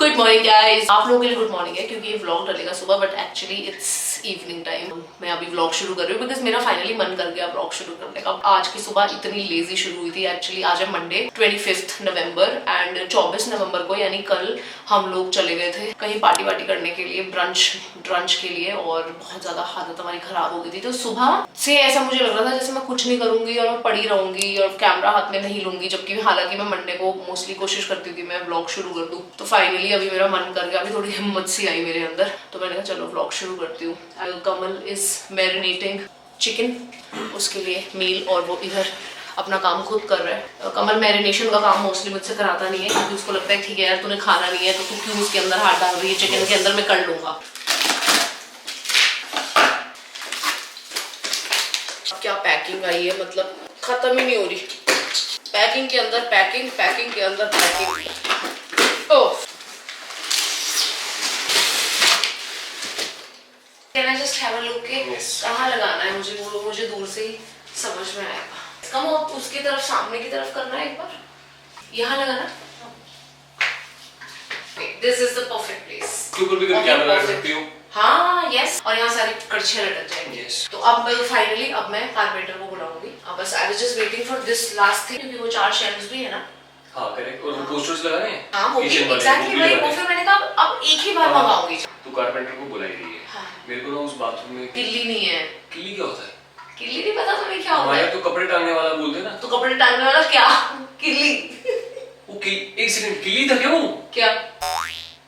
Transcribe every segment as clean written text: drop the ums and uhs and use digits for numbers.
Good morning guys. आप लोगों के लिए गुड मॉर्निंग है क्योंकि ये व्लॉग डलेगा सुबह, but actually it's evening time. मैं अभी व्लॉग शुरू कर रही हूँ बिकॉज मेरा फाइनली मन कर गया व्लॉग शुरू करने का। आज की सुबह इतनी लेजी शुरू हुई थी। एक्चुअली आज है मंडे 25 नवंबर एंड 24 नवंबर को यानी कल हम लोग चले गए थे कहीं पार्टी वार्टी करने के लिए, ब्रंच के लिए, और बहुत ज्यादा हालत हमारी खराब हो गई थी। तो सुबह से ऐसा मुझे लग रहा था जैसे मैं कुछ नहीं करूंगी और मैं पड़ी रहूंगी और कैमरा हाथ में नहीं लूंगी, जबकि हालांकि मैं मंडे को मोस्टली कोशिश करती थी मैं व्लॉग शुरू कर दूं। तो फाइनली अभी मेरा मन कर गया, अभी थोड़ी हिम्मत सी आई मेरे अंदर, तो मैंने कहा चलो व्लॉग शुरू करती हूँ। कमल इज मैरिनेटिंग चिकन, उसके लिए मील, और वो इधर अपना काम खुद कर रहा है। कमल मैरिनेशन का काम मोस्टली मुझसे कराता नहीं है क्योंकि उसको लगता है ठीक है यार तूने खाना नहीं है तो तू क्यों उसके अंदर हाथ डाल रही है, चिकन के अंदर मैं कर लूंगा। क्या पैकिंग आई है, मतलब खत्म ही नहीं हो रही। पैकिंग के अंदर पैकिंग, पैकिंग के अंदर packing. Oh, Can I just have a look के कहाँ लगाना है मुझे, वो मुझे दूर से ही समझ में आएगा। कम उसकी तरफ, सामने की तरफ करना है, एक बार यहाँ लगाना। This is the perfect place। ऊपर भी कभी कैमरा लगा सकती हूँ। हाँ यस, और यहाँ सारी कड़छियाँ लटक जाएंगी। Yes। तो अब मैं फाइनली अब मैं कारपेंटर को बुलाऊंगी। अब बस I was just waiting for this last thing क्योंकि वो 4 शेल्व्स भी है ना। हाँ करेक्ट, और वो पोस्टर्स लगा रहे हैं। हाँ वो एग्जैक्टली वही, वो फिर मैंने कहा अब एक ही बार मंगाऊंगी। तो कारपेंटर को बुलाई रही है। मेरे को ना उस बाथरूम में किल्ली नहीं है। किल्ली क्या होता है? किल्ली नहीं पता तुम्हें क्या होता है? हमारे तो कपड़े टांगने वाला बोलते हैं ना। तो कपड़े टांगने वाला क्या? किल्ली। वो एक सेकंड, किल्ली था क्या वो? क्या?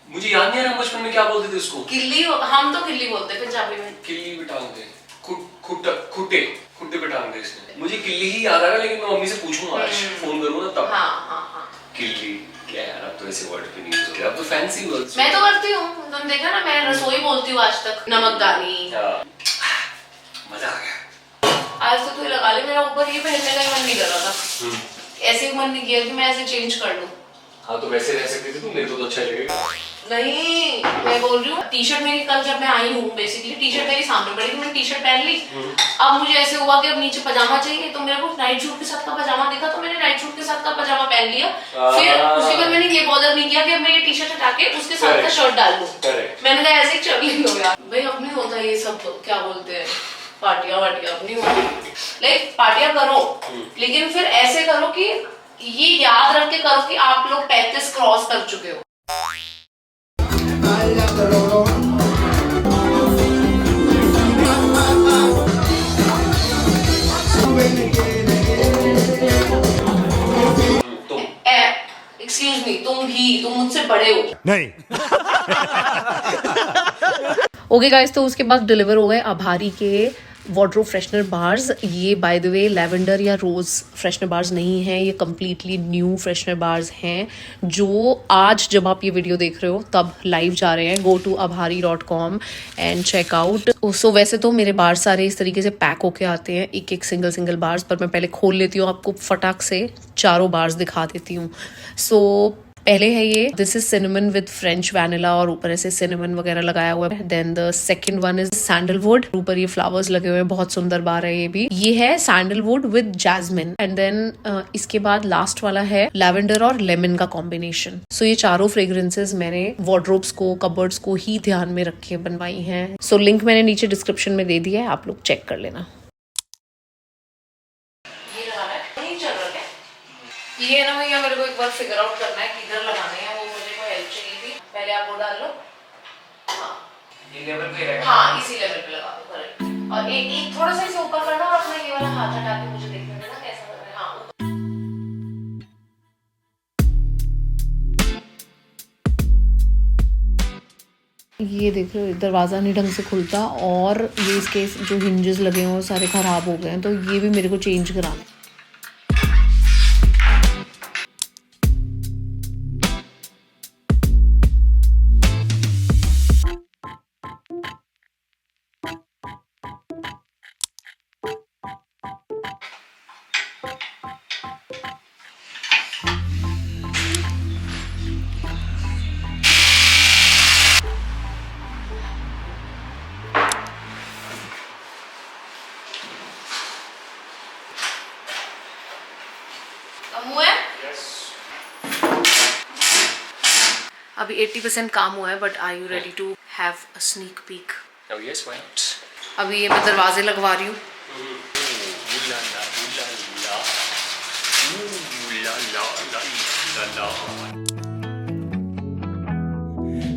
मुझे याद नहीं आ रहा बचपन में क्या बोलते थे उसको। किल्ली, हम तो किल्ली बोलते हैं पंजाबी में। किल्ली पे टांगते, खुट्टे पे टांगते इसने। मुझे किल्ली ही याद आ रहा, लेकिन मैं मम्मी से पूछूंगा आज, फोन करूंगा ना तब। हाँ। किल्ली क्या यार, अब तो ऐसे वर्ड पे नहीं यूज हो रहे, अब तो फैंसी वर्ड्स। मैं तो करती हूँ, तुम देखा ना मैं रसोई बोलती हूँ आज तक। नमकदानी। मजा आ गया। आज तो तू लगा ले, मेरा ऊपर ये पहनने का ही मन नहीं कर रहा था। ऐसे ही मन नहीं किया कि मैं ऐसे चेंज कर लूं। हाँ तो वैसे रह सकती थी तुम, मेरे को तो अच्छा लगेगा। नहीं, मैं बोल रही हूँ टी शर्ट मेरी कल जब मैं आई हूँ बेसिकली टी शर्ट मेरी सामने पड़ी थी, मैंने टी शर्ट पहन ली। अब मुझे ऐसे हुआ कि अब नीचे पजामा चाहिए, तो मेरे को नाइट सूट के साथ का पजामा दिखा तो मैंने नाइट सूट के साथ का पजामा पहन लिया। फिर उसके बाद मैंने ये बॉदर नहीं किया कि अब मैं ये टी शर्ट हटा के उसके साथ का शर्ट डाल लूं। मैंने कहा ऐसे ही चल लो यार भाई, अब नहीं होता ये सब, क्या बोलते हैं पार्टियां वार्टियां, अब नहीं होती। लाइक पार्टियां करो लेकिन फिर ऐसे करो कि ये याद रख के करो कि आप लोग 35 क्रॉस कर चुके हो। एक्सक्यूज मी, तुम मुझसे बड़े हो। नहीं। ओके गाइस, तो उसके बाद डिलीवर हो गए आभारी के वार्डरोब फ्रेशनर बार्स। ये बाय द वे लैवेंडर या रोज फ्रेशनर बार्स नहीं हैं, ये कम्प्लीटली न्यू फ्रेशनर बार्स हैं जो आज जब आप ये वीडियो देख रहे हो तब लाइव जा रहे हैं। Go to abhari.com and check out. So वैसे तो मेरे बार सारे इस तरीके से पैक होके आते हैं, एक एक सिंगल बार्स, पर मैं पहले खोल लेती हूँ, आपको फटाक से चारों बार्स दिखा देती हूँ। सो पहले है ये, this is cinnamon with French vanilla और ऊपर ऐसे सिनेमन वगैरह लगाया हुआ है। Then the second one is sandalwood, ऊपर ये फ्लावर्स लगे हुए हैं, बहुत सुंदर बार है ये भी। ये है sandalwood with jasmine. And then इसके बाद लास्ट वाला है लैवेंडर और लेमन का कॉम्बिनेशन। सो ये चारों फ्रेग्रेंसेज मैंने वार्डरोब्स को, कबर्ड्स को ही ध्यान में रखे बनवाई हैं। सो लिंक मैंने नीचे डिस्क्रिप्शन में दे दिया है, आप लोग चेक कर लेना। ये ना भैया मेरे को एक बार फिगर आउट करना है किधर लगाने हैं, वो मुझे कोई हेल्प चाहिए थी। पहले आप वो डाल लो। हाँ ये लेवल पे रहेगा। हाँ इसी लेवल पे लगा दो, करेक्ट। और एक थोड़ा सा इसे ऊपर करना और अपना ये वाला हाथ हटा के मुझे देखने देना कैसा लग रहा है। हाँ ये देख रहे हो दरवाज़ा नहीं ढंग से खुलता और ये इसके जो हिंजेस लगे हुए सारे खराब हो गए हैं, तो ये भी मेरे को चेंज कराना है। अभी 80% काम हुआ है, but are you ready to have a sneak peek? Oh yes, why not? अभी ये मैं दरवाजे लगवा रही हूँ. Ooh la la, ooh la la, ooh la la la la la.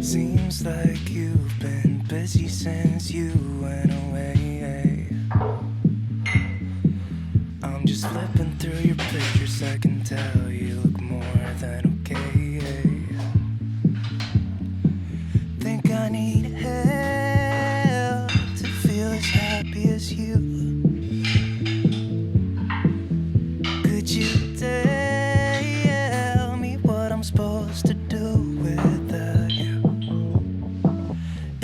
Seems like you've been busy since you went away. I'm just flipping through your pictures, I can tell you look more than okay. Think I need help to feel as happy as you. Could you tell me what I'm supposed to do without you?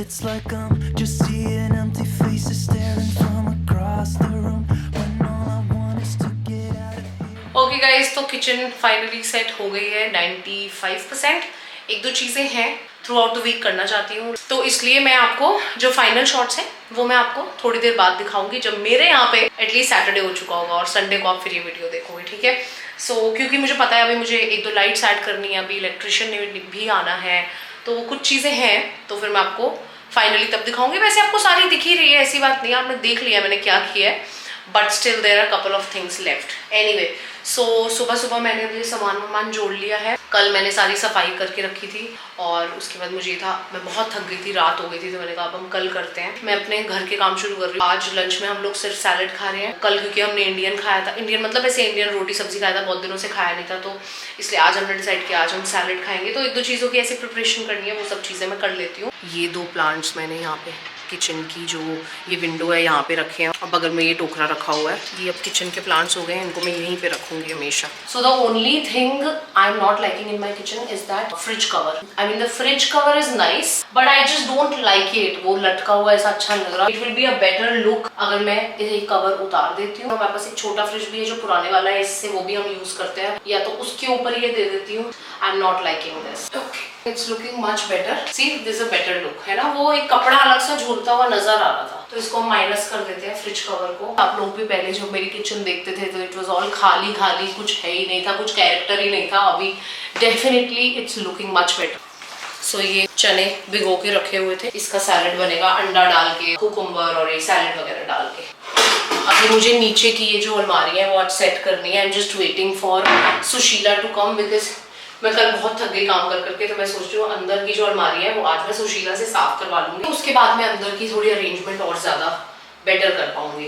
It's like I'm just seeing empty faces staring from across the room when all I want is to get out of here. Okay guys, तो kitchen finally set हो गई है 95%. एक दो चीज़ें हैं through out the week करना चाहती हूँ, तो इसलिए मैं आपको जो फाइनल शॉट्स हैं वो मैं आपको थोड़ी देर बाद दिखाऊंगी, जब मेरे यहाँ पे एटलीस्ट सैटरडे हो चुका होगा और संडे को आप फिर ये वीडियो देखोगे, ठीक है? सो क्योंकि मुझे पता है अभी मुझे एक दो लाइट्स ऐड करनी है, अभी इलेक्ट्रिशियन ने भी आना है, तो वो कुछ चीज़ें हैं, तो फिर मैं आपको फाइनली तब दिखाऊंगी. वैसे आपको सारी दिख ही रही है, ऐसी बात नहीं है, आपने देख लिया मैंने क्या किया है, but still there are couple of things left. Anyway, so सुबह सुबह मैंने अभी सामान जोड़ लिया है. कल मैंने सारी सफाई करके रखी थी और उसके बाद मुझे था, मैं बहुत थक गई थी, रात हो गई थी, तो मैंने कहा अब हम कल करते हैं. मैं अपने घर के काम शुरू कर रही हूँ. आज लंच में हम लोग सिर्फ सैलड खा रहे हैं. कल क्योंकि हमने इंडियन खाया था, इंडियन मतलब ऐसे इंडियन रोटी सब्जी खाया था, बहुत दिनों से खाया नहीं था, तो इसलिए आज हमने डिसाइड किया आज हम सैलड खाएंगे. तो एक दो चीज़ों की ऐसी प्रिपरेशन करनी है, वो सब चीज़ें मैं कर लेती हूँ. ये दो प्लांट्स मैंने यहाँ पे किचन की जो ये विंडो है यहाँ पे रखे हैं, और बगल में ये टोकरा रखा हुआ है. ये अब किचन के प्लांट्स हो गए हैं, इनको मैं यहीं पे रखूंगी हमेशा. So the only thing I am not liking in my kitchen is that fridge cover. I mean the fridge cover is nice, but I just don't like it. वो लटका हुआ ऐसा अच्छा नहीं लग रहा. It will be a better look अगर मैं ये कवर उतार देती हूँ. हमारे पास एक छोटा फ्रिज भी है जो पुराने वाला है, इससे वो भी हम यूज करते हैं, या तो उसके ऊपर ये दे देती हूँ. I am not liking this. It's looking much better. See this a better look है ना. वो एक कपड़ा अलग सा झूलता हुआ नजर आ रहा था, तो इसको हम माइनस कर देते हैं फ्रिज कवर को. आप लोग भी पहले जब मेरी किचन देखते थे तो इट वाज ऑल खाली खाली, कुछ है ही नहीं था, कुछ कैरेक्टर ही नहीं था. अभी definitely it's looking much better. So ये चने भिगो के रखे हुए थे, इसका सैलेड बनेगा अंडा डाल के, कुकुम्बर और ये सैलेड वगैरह डाल के. अभी मुझे नीचे की ये जो अलमारी है वो आज सेट करनी है. I am just waiting for Sushila to come, because मैं कल बहुत थक गई काम कर करके, तो मैं सोच रही हूँ अंदर की जो अलमारी है वो आज मैं सुशीला से साफ करवा लूंगी. उसके बाद मैं अंदर की थोड़ी अरेंजमेंट और ज्यादा बेटर कर पाऊंगी.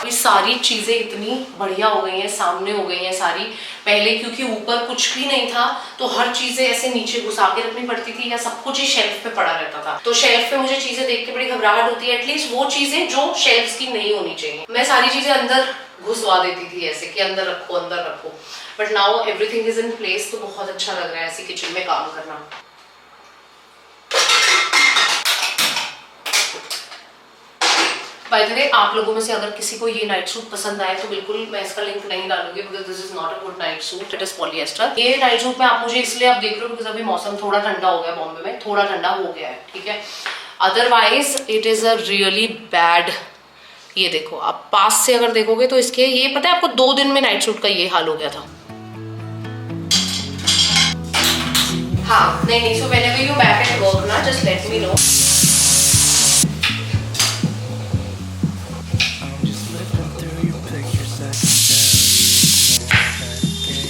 ये सारी चीजें इतनी बढ़िया हो गई हैं, सामने हो गई हैं सारी. पहले क्योंकि ऊपर कुछ भी नहीं था तो हर चीजें ऐसे नीचे घुसा के रखनी पड़ती थी, या सब कुछ ही शेल्फ पे पड़ा रहता था. तो शेल्फ पे मुझे चीजें देख के बड़ी घबराहट होती है. एटलीस्ट वो चीजें जो शेल्फ की नहीं होनी चाहिए, मैं सारी चीजें अंदर घुसवा देती थी ऐसे कि अंदर रखो अंदर रखो. But now everything is in place, तो बहुत अच्छा लग रहा है ऐसी किचन में काम करना. बाय द वे, आप लोगों में से अगर किसी को ये नाइट सूट पसंद आए तो बिल्कुल मैं इसका लिंक नहीं डालूंगी, because this is not a good night suit, it is polyester. ये नाइट सूट में आप मुझे इसलिए आप देख रहे हो बिकॉज अभी मौसम थोड़ा ठंडा हो गया, बॉम्बे में थोड़ा ठंडा हो गया है, ठीक है. Otherwise it is a really bad. ये देखो, आप पास से अगर देखोगे तो इसके ये पता है आपको 2 दिन में नाइट सूट का ये हाल हो गया था. हाँ नहीं, so whenever you back at work ना, just let me know. I'm just flipping through your pictures, I can tell you look more than okay.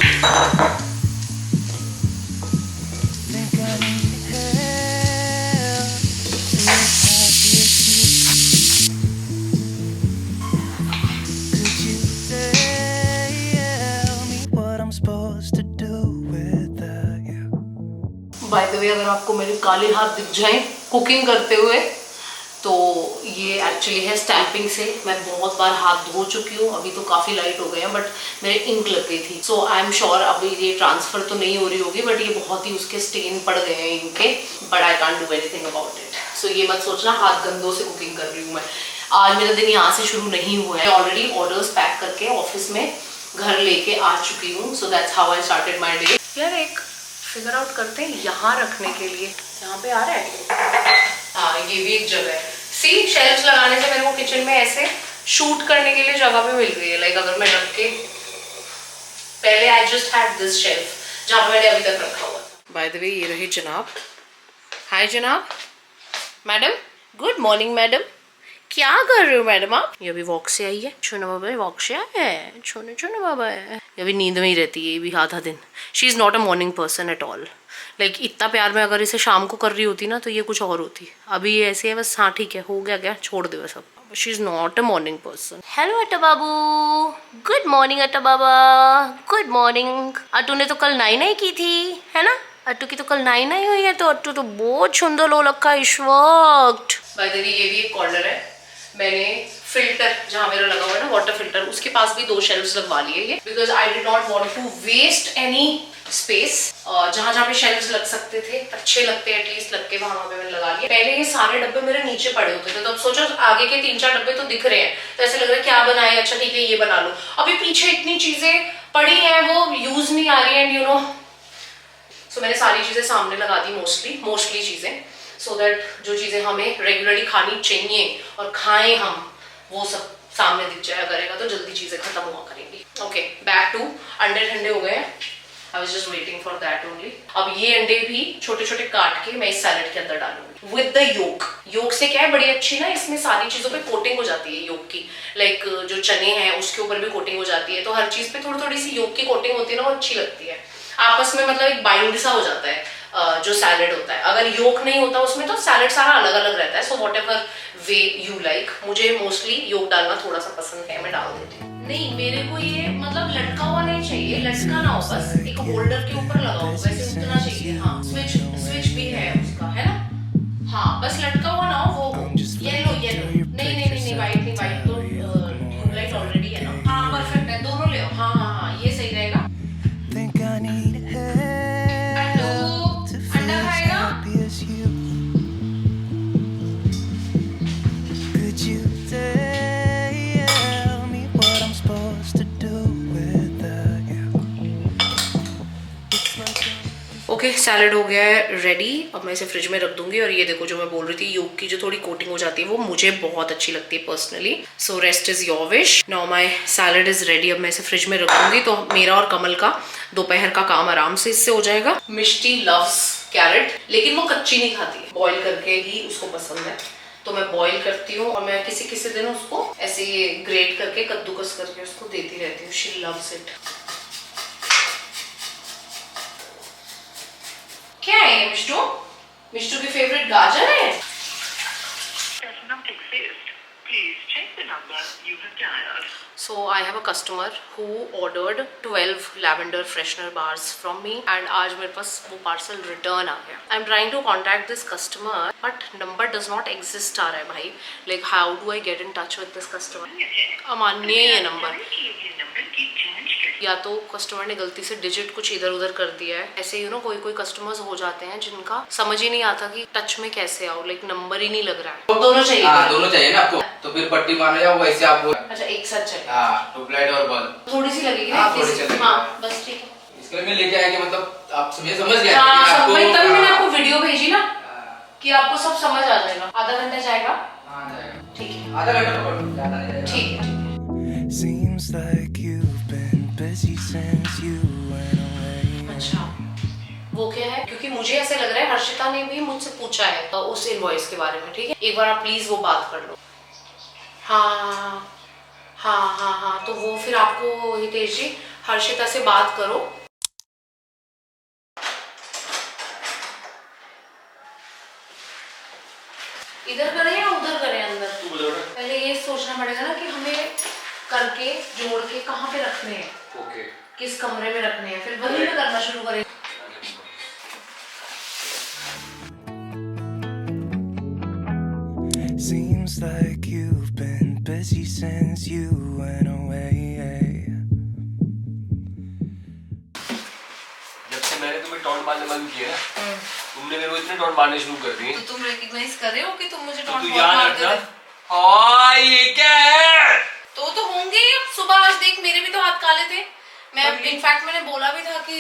Think I need help to feel as happy as you. Could you tell me what I'm supposed to do without you? By the way, अगर आपको मेरे काले हाथ दिख जाएं cooking करते हुए, तो ये एक्चुअली है स्टैम्पिंग से. मैं बहुत बार हाथ धो चुकी हूँ, अभी तो काफ़ी लाइट हो गए हैं, बट मेरे इंक लग गई थी. सो आई एम श्योर अभी ये ट्रांसफ़र तो नहीं हो रही होगी, बट ये बहुत ही उसके स्टेन पड़ गए हैं इनके, but I can't do anything about it. So ये मत सोचना हाथ गंदों से कुकिंग कर रही हूँ मैं. आज मेरा दिन यहाँ से शुरू नहीं हुआ है. ऑलरेडी ऑर्डर्स पैक करके ऑफिस में घर लेके आ चुकी हूँ. So that's how I started my day. यार एक फिगर आउट करते हैं यहाँ रखने के लिए, यहाँ पे आ रहा है. हाँ, ये भी एक जगह है. सी, शेल्फ्स लगाने से मेरे को किचन में ऐसे शूट करने के लिए जगह भी मिल गई है. लाइक अगर मैं रख के, पहले I just had this shelf, जहाँ पे मैंने अभी तक रखा हुआ था। बाय द वे ये रहे जनाब। हाय जनाब। Madam good morning madam. क्या कर रहे हो मैडम आप? ये अभी वॉक से आई है। छोना बाबा वॉक से आया है। छोना बाबा है। ये अभी नींद में ही रहती है ये भी आधा दिन। She is not a morning person at all. Like इतना प्यार में अगर इसे शाम को कर रही होती ना तो ये कुछ और होती। अभी ये ऐसे है बस। हाँ ठीक है हो गया क्या छोड़ दे बस अब। She is not a morning person. Hello Atta बाबू। गुड मॉर्निंग अट्टा बाबा। Good morning. अट्टू ने तो कल नाई की थी है ना? अट्टू की तो कल नाई हुई है तो अट्टू तो बहुत सुंदर लो रखा है इस वक्त। बाय द वे ये भी एक कॉर्नर है। मैंने फिल्टर जहाँ मेरा लगा हुआ है ना वाटर फिल्टर उसके पास भी 2 शेल्फ्स लगवा लिए ये because I did not want to waste any space. जहाँ जहाँ पे शेल्फ्स लग सकते थे अच्छे लगते एटलीस्ट लग के वहां पे मैंने लगा लिए। पहले ये सारे डब्बे मेरे नीचे पड़े होते थे तो अब सोचो आगे के 3-4 डब्बे तो दिख रहे हैं तो ऐसे लग रहा है क्या बनाए अच्छा ठीक है ये बना लो। अभी पीछे इतनी चीजें पड़ी हैं वो यूज नहीं आ रही एंड यू नो सो मैंने सारी चीजें सामने लगा दी मोस्टली चीजें सो दैट जो चीजें हमें रेगुलरली खानी चाहिए और खाएं हम वो सब सामने दिख जाया करेगा तो जल्दी चीजें खत्म हुआ करेंगी। ओके बैक टू अंडे ठंडे हो गए। I was just waiting for that only. अब ये अंडे भी छोटे छोटे काट के मैं इस सैलेड के अंदर डालूंगी विद द योक से क्या है बड़ी अच्छी ना इसमें सारी चीजों पे कोटिंग हो जाती है योक की। लाइक जो चने हैं उसके ऊपर भी कोटिंग हो जाती है तो हर चीज पे थोड़ी थोड़ी सी योक की कोटिंग होती है ना वो अच्छी लगती है आपस में मतलब एक बाइंड सा हो जाता है जो सैलेड होता है। अगर योक नहीं होता उसमें तो सैलेड सारा अलग अलग रहता है। So what ever way you like. मुझे मोस्टली योक डालना थोड़ा सा पसंद है मैं डाल देती हूँ। नहीं मेरे को ये मतलब लटका हुआ नहीं चाहिए लटका ना हो बस एक होल्डर के ऊपर लगाओ वैसे उतना चाहिए। हाँ स्विच भी है उसका है ना। हाँ बस लटका हुआ ना हो वो येलो नहीं वाइट तो ट्यूबलाइट ऑलरेडी है ना। हाँ परफेक्ट है दोनों ले आओ। हाँ ये सही रहेगा। Think I need help to feel as happy as you. Could you tell me what I'm supposed to do without you? It's like okay salad हो गया है रेडी। अब मैं इसे फ्रिज में रख दूंगी और ये देखो जो मैं बोल रही थी योग की जो थोड़ी कोटिंग हो जाती है वो मुझे बहुत अच्छी लगती है personally. So rest is your wish. Now my salad is ready. अब मैं इसे फ्रिज में रख दूंगी तो मेरा और कमल का दोपहर का काम आराम से इससे हो जाएगा। मिष्टी लव्स कैरेट लेकिन वो कच्ची नहीं खाती है बॉईल करके ही उसको पसंद है तो मैं बॉईल करती हूँ और मैं किसी दिन उसको ऐसे ग्रेट करके कद्दूकस करके उसको देती रहती हूँ। She loves it. क्या है ये मिष्टू की फेवरेट गाजर है। does not exist. Please check the number you have dialed. So I have a customer who ordered 12 lavender freshener bars from me and आज मेरे पास वो पार्सल रिटर्न आ गया। I'm trying to contact this customer but number does not exist आ रहा है भाई। Like how do I get in touch with this customer? अमान्य ही है number. या तो कस्टमर ने गलती से डिजिट कुछ इधर उधर कर दिया है। ऐसे यू नो कोई कस्टमर्स हो जाते हैं जिनका समझ ही नहीं आता कि टच में कैसे आओ। लाइक नंबर ही नहीं लग रहा है। दोनों चाहिए। हाँ दोनों चाहिए ना आपको तो फिर पट्टी मारना या वैसे आप अच्छा एक साथ चाहिए। हाँ ट्यूबलाइट और बल्ब थोड़ी सी लगेगी ना। हाँ, थोड़ी सी लगेगी। हाँ बस ठीक है। इसके लिए मैं लेके आया कि मतलब आप समझ गए हाँ कि सब तभी मैंने हाँ, आपको वीडियो भेजी ना कि आपको सब समझ आ जाएगा। आधा घंटा जाएगा। हाँ, जाएगा। ठीक है आधा घंटा पकड़ो ज्यादा नहीं जाएगा। ठीक है। seems like you've been busy since you went away. अच्छा वो क्या है क्योंकि मुझे ऐसे लग रहा है हर्षिता ने भी मुझसे पूछा है उस इनवॉइस के बारे में। ठीक है एक बार आप प्लीज वो बात कर लो। हाँ तो वो फिर आपको हितेश जी हर्षिता से बात करो। इधर करें या उधर करें अंदर? पहले ये सोचना पड़ेगा ना कि हमें करके जोड़ के कहाँ पे रखने हैं। ओके किस कमरे में रखने हैं फिर वही में करना शुरू करें। Seems like you've been busy since you went away. जब से मैंने तुम्हें टॉन्ट मारने बंद किया ना तुमने मेरे को इतने टॉन्ट मारने शुरू कर दिए। तो तुम रिकॉग्नाइज कर रहे हो कि तुम मुझे तो टॉन्ट तू बहुत याद मारते रखना। थे। हाँ ये क्या है? तो होंगे ही। अब सुबह आज देख मेरे भी तो हाथ काले थे। मैं इनफैक्ट मैंने बोला भी था कि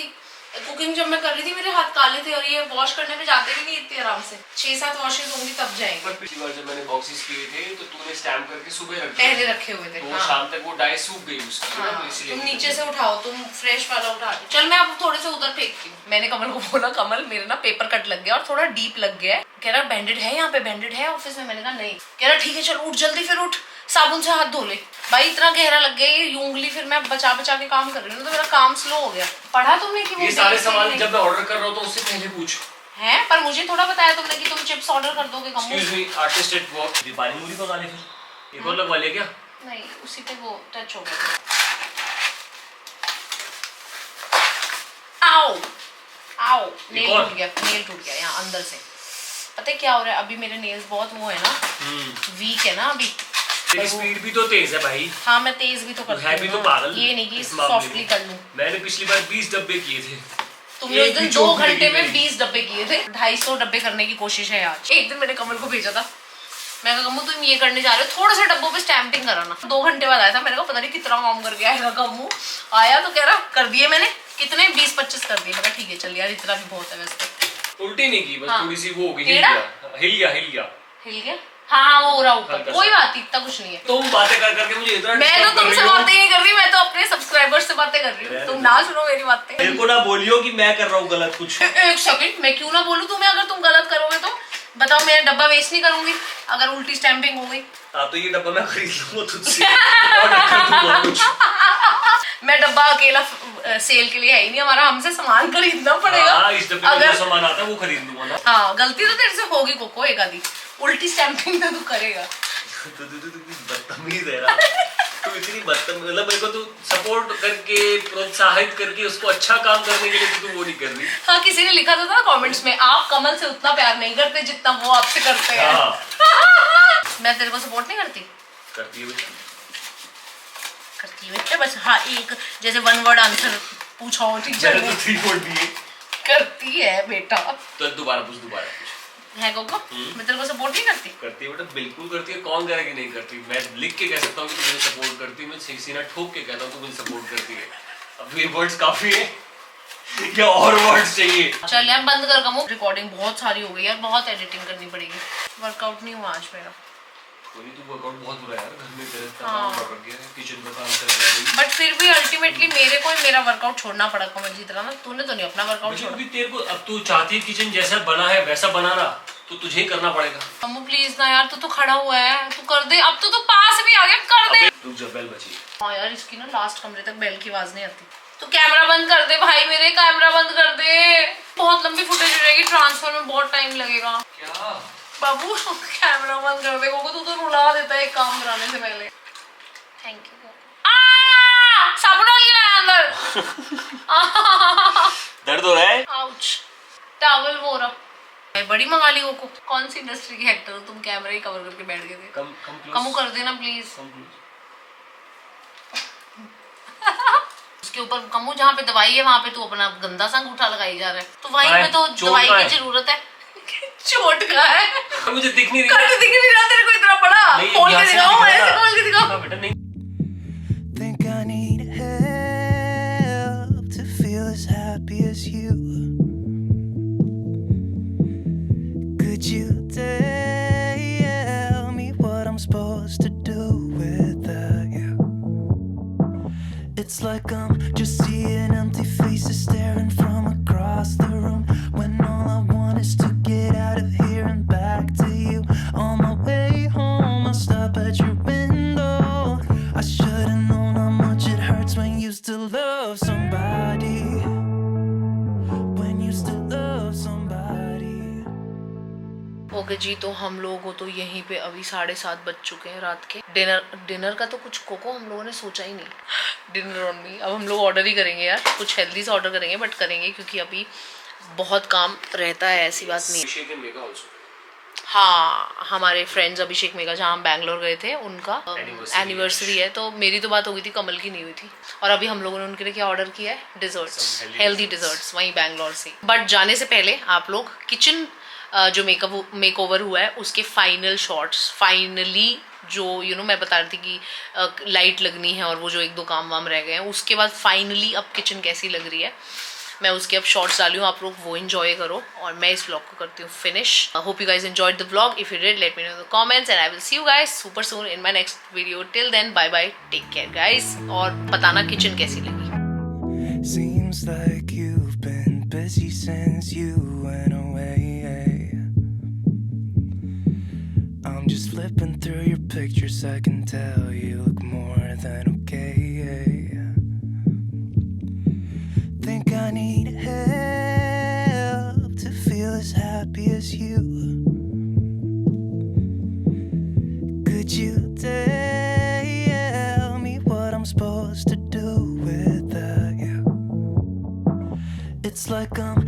कुकिंग जब मैं कर रही थी मेरे हाथ काले थे और ये वॉश करने पे जाते भी नहीं इतने आराम से। 6-7 वॉशेस होंगी तब जाएंगे। पर पिछली बार जब मैंने बॉक्सेस किए थे तो तूने स्टैम्प करके सुबह रख पहले रखे हुए थे। तो हाँ। शाम तक वो डाई सूख गई उसकी ना, तो इसलिए तुम नीचे से उठाओ, तुम फ्रेश वाला उठा दो। चल मैं अब थोड़े से उधर फेंकती हूँ। मैंने कमल को बोला कमल मेरे ना पेपर कट लग गया और थोड़ा डीप लग गया है। कह रहा बैंडेड है यहाँ पे, बैंडेड है ऑफिस में। मैंने कहा नहीं। कह रहा ठीक है चल उठ जल्दी, फिर उठ साबुन से हाथ धो ले। भाई इतना गहरा लग गया ये उंगली, फिर मैं बचा बचा के काम कर रही हूँ तो मेरा काम स्लो हो गया। पढ़ा तुमने कि ये सारे सामान जब मैं ऑर्डर कर रहा हूँ तो उससे पहले पूछ है, पर मुझे थोड़ा बताया तुमने कि तुम चिप्स ऑर्डर कर दोगे। Excuse me artist at work. Deepali मूरी पका ले फिर। एक और लगवा लिया क्या? नहीं उसी पे वो टच हो गया। आओ आओ, नेल टूट गया, नेल टूट गया यहाँ अंदर से। पता है क्या हो रहा है अभी, मेरे नेल्स बहुत वो है ना, वीक है ना अभी। तेरी स्पीड भी तो तेज है भाई। हाँ मैं तेज भी तो करती है भी तो पागल। ये नहीं कि इस मामले सॉफ्टली में। कर लूं। मैंने पिछली बार 20 डब्बे किए थे। तुमने उस एक दिन भी 2 चोट नहीं घंटे लगी में मेरी। 20 डब्बे किए थे। 250 डब्बे करने की कोशिश है आज। एक दिन मैंने कमल को भेजा था, मैं कहा कमू तुम ये करने जा रहे हो, थोड़ा सा डब्बों पे स्टैंपिंग कराना। 2 घंटे बाद आया था। मैंने कहा पता नहीं कितना काम करके आएगा कमू। आया तो कह रहा कर दिए मैंने। कितने 20-25 कर दिए। मैं कहा ठीक है चल यार इतना भी बहुत है वैसे। उल्टी नहीं की, बस हाँ। थोड़ी सी वो हो गई, टेढ़ा? हिल गया हिल गया। हिल गया? हाँ वो हो रहा ऊपर, हल्का कोई सा। बात नहीं, इतना कुछ नहीं है। तुम बातें कर करके मुझे इतना मैं तो disturb कर तुमसे रही हो। बातें नहीं कर रही, मैं तो अपने सब्सक्राइबर्स से बातें कर रही हूँ। तुम ना सुनो मेरी बातें। मेरे को ना बोलियो कि मैं कर रहा हूँ गलत कुछ। एक सेकंड, मैं क्यों ना बोलूं तुम्हें? अगर तुम गलत करोगे तो बताओ, मैं डब्बा वेस्ट नहीं करूंगी अगर उल्टी स्टैंपिंग हो गई। हाँ तो ये डब्बा मैं खरीद लूंगा तुझसे ऑर्डर कर दूंगा कुछ। मैं डब्बा अकेला सेल के लिए है ही नहीं हमारा, हमसे सामान खरीदना पड़ेगा। हाँ, इस डब्बे में अगर जो सामान आता है वो खरीद लूंगा ना। हाँ गलती तो तेरे से होगी कोको एक आधी, उल्टी स्टैंपिंग तो तू करेगा। तू बदतमीज है ना। तू इतनी बदतमीज, मतलब मेरे को तू सपोर्ट करके प्रोत्साहित करके उसको अच्छा काम करने के लिए तू वो नहीं कर रही। हाँ किसी ने लिखा था ना कमेंट्स में, आप कमल से उतना प्यार नहीं करते जितना वो आपसे करते हैं। हाँ। मैं तेरे को सपोर्ट नहीं करती? करती है बेटा। करती है बेटा, बस हाँ एक जैसे 1 वर्ड आंसर पूछा हो टीचर मैंने ने। तो 3 वोट दिए। करती है बेटा। तो दोबारा पूछ। है कोको, मैं तेरे को सपोर्ट नहीं करती? करती है बेटा, बिल्कुल करती है। कौन कह रहा है कि नहीं करती? मैं लिख के कह सकता हूँ कि तू मुझे सपोर्ट करती है, मैं सीना ठोक के कहता हूँ तू मुझे सपोर्ट करती है। अब ये वर्ड्स काफी है या और वर्ड्स चाहिए? चल यार बंद कर कमो, रिकॉर्डिंग बहुत सारी हो गई यार, बहुत एडिटिंग करनी पड़ेगी। वर्कआउट नहीं हुआ आज मेरा। कोई तू वर्कआउट बहुत बुरा यार, घर में तेरे इतना हाँ। काम कर गया है, किचन में काम कर रहा है। बट फिर भी अल्टीमेटली मेरे को ही मेरा वर्कआउट छोड़ना पड़ा कमल जी तरह ना। तूने तो नहीं अपना वर्कआउट छोड़ा। क्योंकि तेरे को अब तू चाहती है किचन जैसा बना है वैसा बनाना, तो तुझे ही करना पड़ेगा। कमो प्लीज ना यार, तू खड़ा हुआ है, तू कर दे। अब तो तू पास भी आ गया, कर दे। तू जब बेल बची। हाँ यार इसकी ना लास्ट कमरे तक बेल की आवाज नहीं आती। तो कैमरा बंद कर दे भाई, मेरे कैमरा बंद कर दे। बहुत लंबी फुटेज हो जाएगी, ट्रांसफर में बहुत टाइम लगेगा। क्या बाबू कैमरा बंद कर दे कोको, तू तो रुला देता है एक काम कराने से पहले। Thank you. साबुन डाल के लाया अंदर। दर्द हो रहा है? आउच, टॉवल वो रहा। मैं बड़ी मंगा ली कोको। कौन सी इंडस्ट्री की हेक्टर हो तुम, कैमरा ही कवर करके बैठ गए थे। कम कर देना प्लीज। उसके ऊपर कमू जहाँ पे दवाई है वहाँ पे तू अपना गंदा सा अंगूठा लगाई जा रहा है, तो वहीं पे तो दवाई की जरूरत है। चोट का है, मुझे दिख नहीं कट दिख नहीं रहा तेरे को इतना बड़ा। खोल के दिखाओ, ऐसे खोल के दिखाओ। बेटा नहीं। Think I need help to feel as happy as you. Could you tell me what I'm supposed to do without you? It's like I'm just seeing empty faces staring from across the room, when all I want is to get out of here and back to you. On my way home, I'll stop at your window. I should've known how much it hurts when you still love somebody. When you still love somebody. Okay जी, तो हम लोगों को तो यहीं पे अभी 7:30 बज चुके हैं रात के। डिनर का तो कुछ कोको हम लोगों ने सोचा ही नहीं। Dinner on me. अब हम लोग ऑर्डर ही करेंगे यार, कुछ हेल्दी सा ऑर्डर करेंगे, बट करेंगे क्योंकि अभी बहुत काम रहता है, ऐसी बात नहीं। अभिषेक एंड मेघा also। हाँ हमारे फ्रेंड्स अभिषेक मेघा जहाँ हम बैंगलोर गए थे उनका एनिवर्सरी है, तो मेरी तो बात हो गई थी, कमल की नहीं हुई थी। और अभी हम लोगों ने उनके लिए क्या ऑर्डर किया है? डिजर्ट्स, हेल्दी डिजर्ट्स, वहीं बैंगलोर से। बट जाने से पहले आप लोग किचन जो मेकओवर हुआ है उसके फाइनल शॉट्स, फाइनली जो मैं बता रही थी कि लाइट लगनी है और वो जो 1-2 काम वाम रह गए हैं, उसके बाद फाइनली अब किचन कैसी लग रही है मैं उसके अब शॉर्ट्स डाली हूँ, आप लोग वो एंजॉय करो और मैं इस व्लॉग को करती हूँ finish. Hope you guys enjoyed the vlog. If you did, let me know in the comments and I will see you guys super soon in my next video. Till then bye bye, take care guys, और बताना kitchen कैसी लगी. Seems like you've been busy since you went away. I'm just flipping through your pictures, I can tell you look more than okay. Think I need help to feel as happy as you. Could you tell me what I'm supposed to do without you? It's like I'm